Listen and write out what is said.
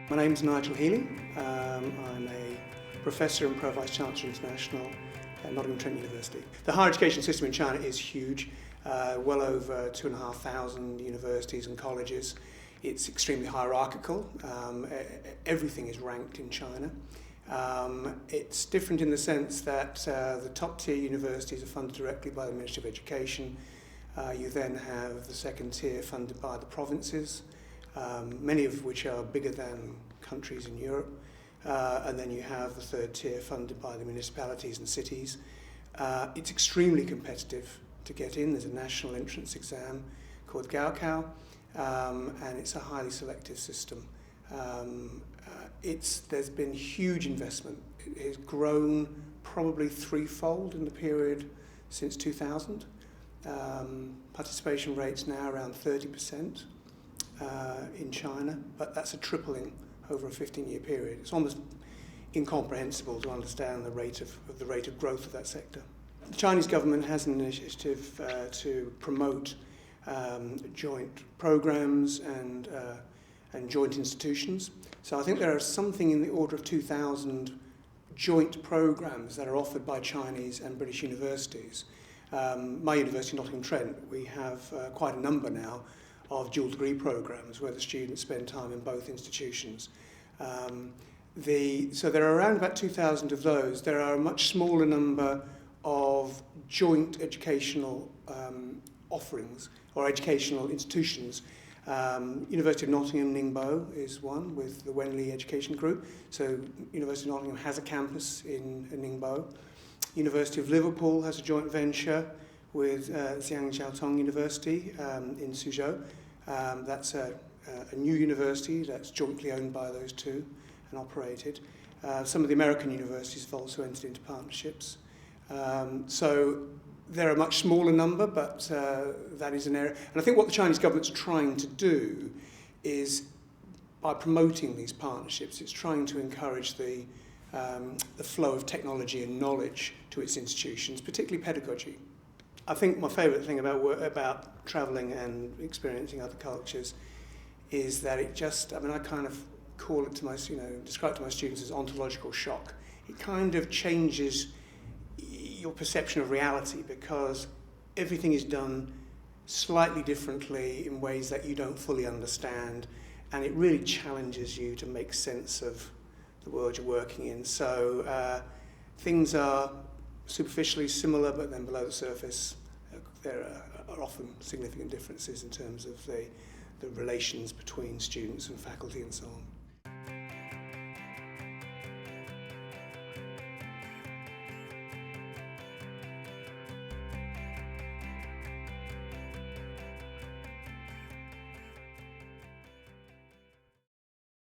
My name's Nigel Healey. I'm a professor and pro-vice-chancellor international at Nottingham, Trent University. The higher education system in China is huge, well over 2,500 universities and colleges. It's extremely hierarchical. Everything is ranked in China. It's different in the sense that the top tier universities are funded directly by the Ministry of Education. You then have the second tier funded by the provinces, many of which are bigger than countries in Europe. And then you have the third tier funded by the municipalities and cities. It's extremely competitive to get in. There's a national entrance exam called Gaokao, and it's a highly selective system. There's been huge investment. It has grown probably threefold in the period since 2000. Participation rates now around 30% in China, but that's a tripling over a 15-year period. It's almost incomprehensible to understand the rate of growth of that sector. The Chinese government has an initiative to promote joint programs and joint institutions. So I think there are something in the order of 2,000 joint programs that are offered by Chinese and British universities. My university, Nottingham, Trent, we have quite a number now of dual degree programs where the students spend time in both institutions. So there are around about 2,000 of those. There are a much smaller number of joint educational offerings or educational institutions. University of Nottingham, Ningbo is one with the Wenli Education Group. So University of Nottingham has a campus in Ningbo. University of Liverpool has a joint venture with Zhangjiaotong University in Suzhou. That's a new university that's jointly owned by those two and operated. Some of the American universities have also entered into partnerships. So they're a much smaller number, but that is an area. And I think what the Chinese government's trying to do is, by promoting these partnerships, it's trying to encourage the flow of technology and knowledge to its institutions, particularly pedagogy. I think my favourite thing about travelling and experiencing other cultures is that it just, I kind of call it to my, describe it to my students as ontological shock. It kind of changes your perception of reality because everything is done slightly differently in ways that you don't fully understand, and it really challenges you to make sense of the world you're working in. So things are superficially similar, but then below the surface there are often significant differences in terms of the relations between students and faculty and so on.